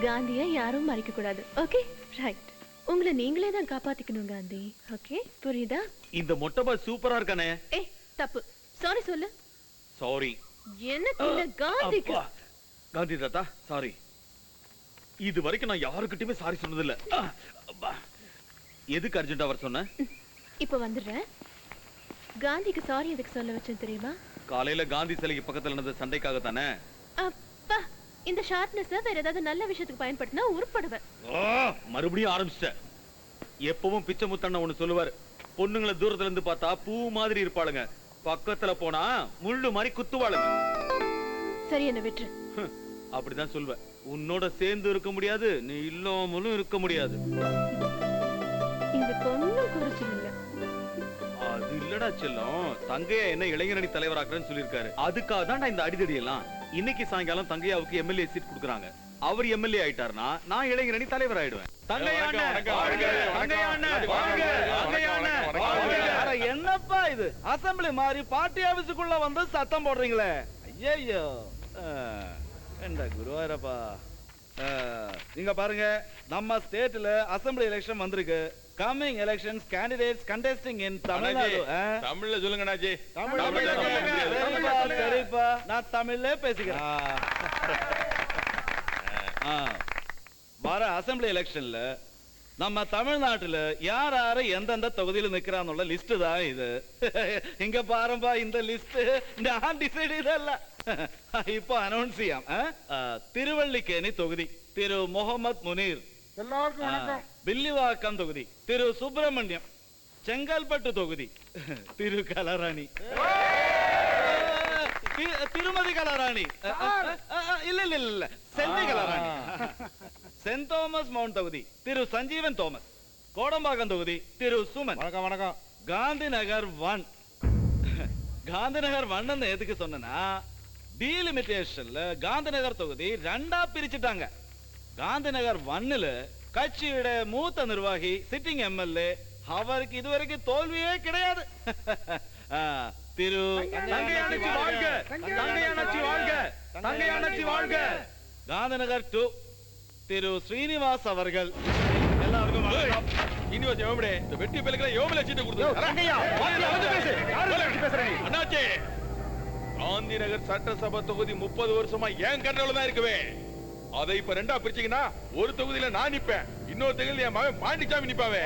காந்தியை யாரும் மறைக்க கூடாது. Okay right. உங்களை நீங்களே தான் காப்பாத்திக்கணும் காந்தி. ஓகே புரியுதா? இந்த மொட்டை பாஸ் சூப்பரா இருக்கானே. ஏய் தப்பு. சாரி சொல்லு. சாரி. எனக்கு இல்ல காந்திக்கு. காந்தி தாத்தா சாரி. இது வரைக்கும் நான் யாருக்கிட்டயுமே சாரி சொன்னதில்ல. எதுக்கு அர்ஜென்ட்டா வர சொன்ன? இப்ப வந்துடுறேன். காந்திக்கு சாரி எதுக்கு சொல்ல வச்சேன் தெரியுமா? காலையில காந்தி சிலைக்கு பக்கத்துல நடந்த சண்டைக்காக தானே. அப்பா இந்த ஷார்ப்னஸ் வேற ஏதாவது நல்ல விஷயத்துக்கு பயன்படுத்தினா உருப்படுவேன். மறுபடியும் ஆரம்பிச்சிட்ட. எப்பவும் பிச்சை முத்தண்ண ஒண்ணு சொல்லுவாரு, பொண்ணுங்களை தூரத்துல இருந்து பார்த்தா பூ மாதிரி இருப்பாளுங்க, பக்கத்துல போனா முள்ளு மாதிரி குத்துவாளுங்க. சரி என்ன விட்டுரு. அப்படிதான் சொல்லுவ. உன்னோட சேர்ந்து இருக்க முடியாது, நீ இல்லாமலும் இருக்க முடியாது. இந்த பொண்ணும் குறிச்சு இல்ல. அது இல்லடா செல்லம், தங்கையா என்ன இளைஞரணி தலைவராக்குறேன்னு சொல்லியிருக்காரு. அதுக்காக தான் இந்த அடிதடி எல்லாம். இன்னைக்கு சாயங்காலம் தங்கையாவுக்கு எம்எல்ஏ சீட் கொடுக்குறாங்க. அவர் எம்எல்ஏ ஆயிட்டாருன்னா நான் இளைஞரணி தலைவர் ஆயிடுவேன். என்னப்பா இது அசம்பிளி மாதிரி பார்ட்டி ஆபீஸுக்குள்ள வந்து சத்தம் போடுறீங்களே? ஐயோ என்ன குருவாரப்பா. நீங்க பாருங்க, நம்ம ஸ்டேட்ல அசம்பிளி எலெக்ஷன் வந்திருக்கு. கமிங் எலெக்ஷன்ஸ் கேண்டிடேட்ஸ் கண்டெஸ்டிங் இன் தமிழ்நாடு. தமிழ்ல சொல்லுங்க நாஜி. சரிப்பா நான் தமிழ்ல பேசிக்கிறேன். வர அசம்பிளி எலெக்ஷன்ல நம்ம தமிழ்நாட்டுல யார் யாரு எந்தெந்த தொகுதியில நிக்கிறான்னு லிஸ்ட் தான் இது. இங்க பாருப்பா, இந்த லிஸ்ட் நான் டிசைட் இதல்ல, இப்போ அனௌன்ஸ் செய்யாம். திருவள்ளிக்கேணி தொகுதி திரு முகமது முனீர். வில்லிவாக்கம் தொகுதி திரு சுப்பிரமணியம். செங்கல்பட்டு தொகுதி திரு கலராணி. திருமதி கலராணி இல்ல இல்ல இல்ல சென்னை கலராணி. சென்ட் தோமஸ் மவுண்ட் தொகுதி திரு சஞ்சீவன் தோமஸ். கோடம்பாக்கம் தொகுதி திரு சுமன். வணக்கம் வணக்கம். காந்தி நகர் 1. காந்தி நகர் 1 எதுக்கு சொன்னா, டீலிமிட்டேஷன்ல காந்தி நகர் தொகுதி 2ஆ பிரிச்சுட்டாங்க. காந்தி நகர் 1ல கட்சியோட மூத்த நிர்வாகி சிட்டிங் எம்எல்ஏ, அவருக்கு இதுவரைக்கும் தோல்வியே கிடையாது. திரு காந்தி நகர் 2 திரு ஸ்ரீனிவாஸ் அவர்கள். எல்லாருக்கும் வெட்டி காந்தி நகர் சட்டசபை தொகுதி 30 வருஷமா ஏன் கண்ட்ரோல தான் இருக்குவே. அதை இப்ப 2ஆ பிரிச்சீங்கன்னா ஒரு தொகுதியில நான் நிப்பேன், இன்னொரு தொகுதியில என் மகன் பாண்டிச்சாமி நிப்பாவே.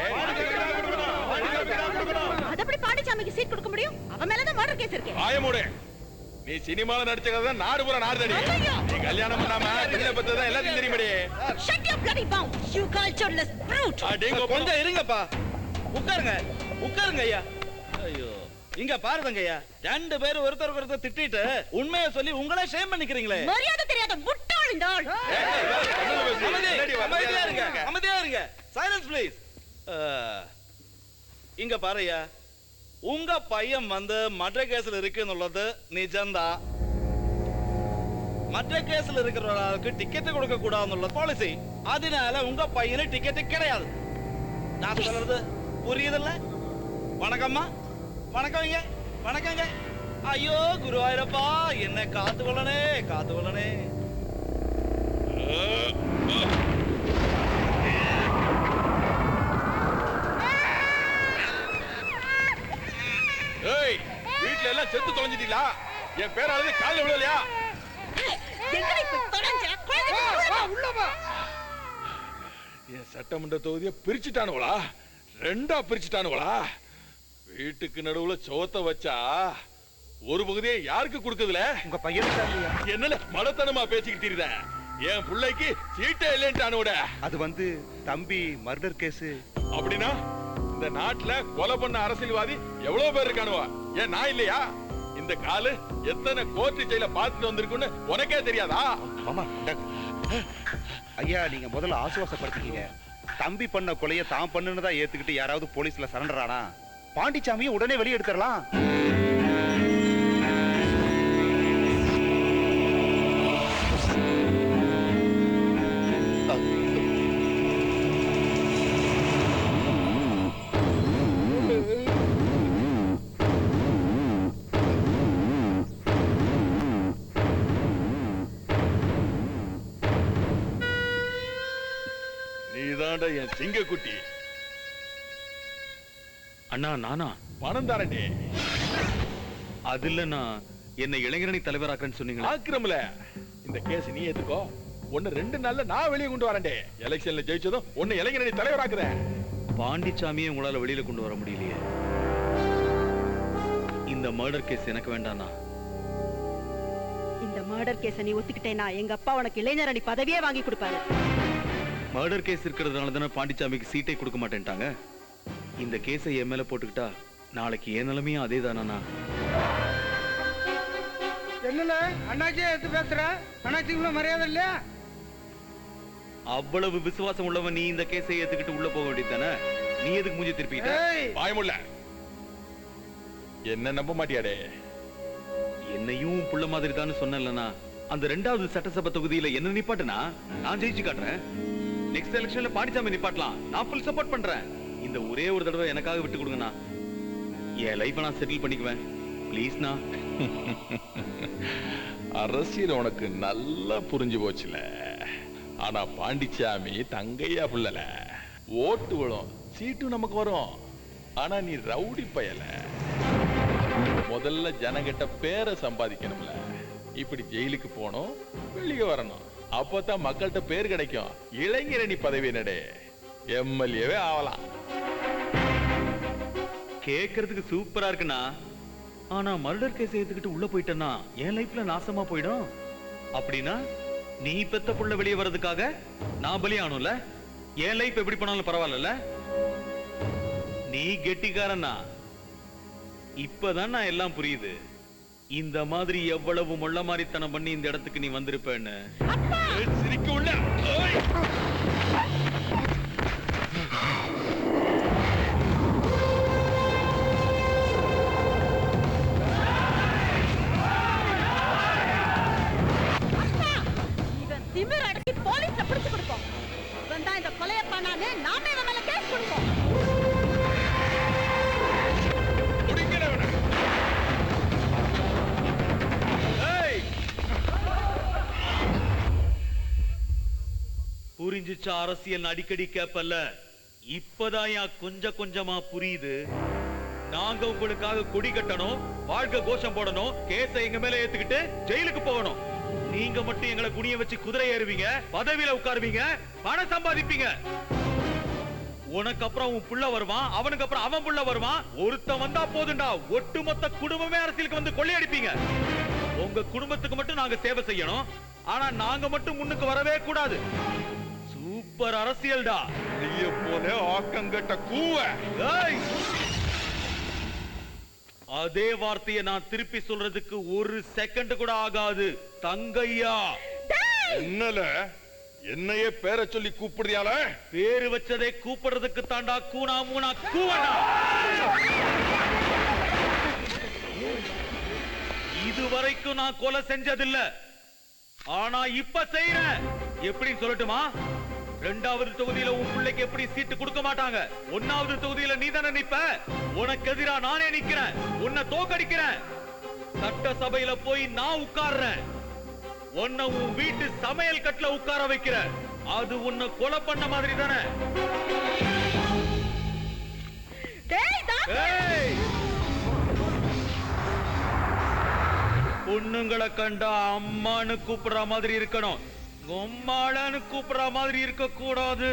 அதப்படி பாண்டிச்சாமிக்கு சீட் கொடுக்க முடியும்? அவன் மேலதான் மர்டர் கேஸ் இருக்கு. ஆயமோட நீ சினிமால நடிச்ச கதை நாடு பூரா நாடுதடி. நீ கல்யாணம் பண்ணாம தில்ல பத்ததான் எல்லாத்தையும் தெரியுமடி. Shut your bloody mouth, you cultureless brute. அடேங்க கொஞ்சம் இருங்கப்பா. உட்காருங்க உட்காருங்க ஐயா. ஐயோ இங்க பாருங்க ஐயா, 2 பேரும் ஒருத்தருக்கு ஒருத்தர் திட்டிட்டு உண்மையை சொல்லி உங்களே ஷேம் பண்ணிக்கிறீங்களே. மரியாதை தெரியாத முட்டாள் இந்த ஆள். அமைதியா இருங்க, அமைதியா இருங்க. Silence please. இங்க பாருயா, உங்க பையன் வந்து மர்டர் கேஸ்ல இருக்குன்னுள்ளது நிஜம்தான். மர்டர் கேஸ்ல இருக்கிறவங்களுக்கு டிக்கெட் கொடுக்க கூடாதுன்னு பாலிசி. அதனால உங்க பையனுக்கு டிக்கெட் கிடையாது. நான் சொல்றது புரியுதுல்ல? வணக்கம்மா. வணக்கம்ங்க. வணக்கங்க. ஐயோ குருவாயிரப்பா, என்ன காத்துக்கொள்ளனே காத்துக்கொள்ளனே. வீட்டுல எல்லாம் செத்து தொலைஞ்சிட்டீங்களா? என் பேரானது காலைல விழலையா? என் சட்டமன்ற தொகுதியை பிரிச்சுட்டானுவளா? 2ஆ பிரிச்சுட்டானுவளா? வீட்டுக்கு நடுவுல சோத்த வச்சா ஒரு பகுதியை யாருக்கு கொடுக்குதுல? உங்க பையனுக்கு என்னல மலத்தனமா பேசிக்கிட்டீங்க? என் பிள்ளைக்கு சீட்டே இல்லைன்ட்டானோட. அது வந்து தம்பி மர்டர் கேஸ். அப்படின்னா இந்த நாட்டுல கொலை பண்ண அரசியல்வாதி எவ்வளவு பேர் இருக்கானுவா? ஏன் நான் இல்லையா? இந்த காலு எத்தனை கோர்ட்டு ஜெயில பார்த்துட்டு வந்திருக்குன்னு உனக்கே தெரியாதா? மாமா ஐயா, நீங்க முதல்ல ஆசுவாசப்படுத்திக்கீங்க. தம்பி பண்ண கொலையை தான் பண்ணுன்னு தான் ஏத்துக்கிட்டு யாராவது போலீஸ்ல சரண்டர் ஆனா பாண்டிச்சாமியை உடனே வெளியே எடுத்துடலாம். நீதான்டா என் சிங்கக்குட்டி. அண்ணா நானா? பணம் தரண்டே. அது இல்லண்ணா, என்னை இளைஞரணி தலைவராக்குறேன்னு சொன்னீங்களா? ஆக்கிரமல இந்த கேஸ் நீ ஏத்துக்கோ. ஒன்னு 2 நாள்ல நான் வெளியே கொண்டு வரேன்டே. எலெக்ஷன்ல ஜெயிச்சதும் ஒன்னு இளைஞரணி தலைவராக்குறேன். பாண்டிச்சாமியை உங்களால வெளியில கொண்டு வர முடியலையே. இந்த மர்டர் கேஸ் எனக்கு வேண்டாண்ணா. இந்த மர்டர் கேஸ நீ ஒத்துக்கிட்டேனா எங்க அப்பா உனக்கு இளைஞரணி பதவியே வாங்கி கொடுப்பாரு. மர்டர் கேஸ் இருக்கிறதுனால தானே பாண்டிச்சாமிக்கு சீட்டை கொடுக்க மாட்டேன்ட்டாங்க. இந்த கேஸை என் மேல போட்டுக்கிட்டா நாளைக்கு என் நிலைமையும் அதே தானா? என்னல அண்ணாச்சியே எடுத்து பேசுற? அண்ணாச்சிக்குள்ள மரியாதை இல்லையா? அவ்வளவு விசுவாசம் உள்ளவன் நீ இந்த கேஸை ஏத்துக்கிட்டு உள்ள போக வேண்டியது தானே? நீ எதுக்கு மூஞ்சி திருப்பிட்ட? வாயமுள்ள என்ன நம்ப மாட்டியாடே? என்னையும் புள்ள மாதிரி தான் சொன்னேன்லண்ணா. அந்த 2வது சட்டசபை தொகுதியில என்ன நிப்பாட்டுனா நான் ஜெயிச்சு காட்டுறேன். நெக்ஸ்ட் எலெக்ஷன்ல பாண்டிச்சாமி நிப்பாட்டலாம். நான் ஃபுல் சப்போர்ட் பண்றேன். இந்த ஒரே ஒரு தடவை எனக்காக விட்டு கொடுங்கண்ணா. என் லைஃபை நான் செட்டில் பண்ணிக்குவேன். ப்ளீஸ்ண்ணா. அரசியல் உனக்கு நல்லா புரிஞ்சு போச்சுல. ஆனா பாண்டிச்சாமி தங்கையா புள்ளல. ஓட்டு விழும், சீட்டு நமக்கு வரும். ஆனா நீ ரவுடி பயல. முதல்ல ஜனங்கிட்ட பேரை சம்பாதிக்கணும்ல. இப்படி ஜெயிலுக்கு போனோம், வெளியே வரணும். அப்பதான் மக்கள்கிட்ட பேர் கிடைக்கும். இளைஞரணி பதவி என்னடே, எம்எல்ஏவே ஆகலாம். கேட்கறதுக்கு சூப்பரா இருக்குண்ணா. ஆனா மர்டர் கேஸ் எடுத்துக்கிட்டு உள்ள போயிட்டேன்னா என் லைஃப்ல நாசமா போயிடும். அப்படின்னா நீ பெத்த புள்ள வெளியே வர்றதுக்காக நான் பலியானும்ல. என் லைஃப் எப்படி பண்ணாலும் பரவாயில்ல. நீ கெட்டிக்காரனா? இப்பதான் நான் எல்லாம் புரியுது. இந்த மாதிரி எவ்வளவு மொள்ள மாதிரித்தனம் பண்ணி இந்த இடத்துக்கு நீ வந்திருப்பேன்னு. சிரிக்க உள்ள இவன் திமிர அடக்கி போலீஸ்ல பிடிச்சு கொடுப்போம். இவன் தான் இந்த கொலைய பண்ணானே, நாமே இவன் மேல கேஸ் கொடுப்போம். புரிஞ்சுச்சா? அரசியல் அடிக்கடி கேப்பல்ல. இப்பதான் கொஞ்சம் கொஞ்சமா புரியுது. நாங்க உங்களுக்காக கொடி கட்டணும், வாழ்க்கை கோஷம் போடணும், கேஸை எங்க மேல ஏத்துக்கிட்டு ஜெயிலுக்கு போகணும். நீங்க மட்டும் எங்களை குனிய வச்சு குதிரை ஏறுவீங்க, பதவியில உட்காருவீங்க, பணம் சம்பாதிப்பீங்க. உனக்கு அப்புறம் உன் புள்ள வருவான், அவனுக்கு அப்புறம் அவன் புள்ள வருவான். ஒருத்தன் வந்தா போதுண்டா, ஒட்டுமொத்த குடும்பமே அரசியலுக்கு வந்து கொள்ளையடிப்பீங்க. உங்க குடும்பத்துக்கு மட்டும் நாங்க சேவை செய்யணும். ஆனா நாங்க மட்டும் முன்னுக்கு வரவே கூடாது. சூப்பர் அரசியல்டா. நீய போல ஆக்கங்கட்ட கூவ. அதே வார்த்தையை நான் திருப்பி சொல்றதுக்கு ஒரு செகண்ட் கூட ஆகாது. தங்கையா. என்னல என்னையே பேரை சொல்லி கூப்பிடுறியால? பேரு வச்சதே கூப்பிடுறதுக்கு தாண்டா. கூனா மூனா கூவனா. இதுவரைக்கும் நான் கொலை செஞ்சதில்ல. ஆனா இப்ப செய்யறேன். எப்படி சொல்லட்டுமா? 2வது தொகுதியில உன் பிள்ளைக்கு எப்படி சீட்டு கொடுக்க மாட்டாங்க. 1வது தொகுதியில நீ தானே நிப்ப. உனக்கு எதிரா நானே நிக்கிறேன். உன்னை தோக்கடிக்கிறேன். சட்டசபையில போய் நான் உட்கார்றேன். உன்னை உன் வீட்டு சமையல் கட்டுல உட்கார வைக்கிறேன். அது உன்னை கொலை பண்ண மாதிரி தானே? பொண்ணுங்களை கண்டா அம்மான்னு கூப்பிடுற மாதிரி இருக்கணும். கொம்மாளன்னு கூப்பிடுற மாதிரி இருக்க கூடாது.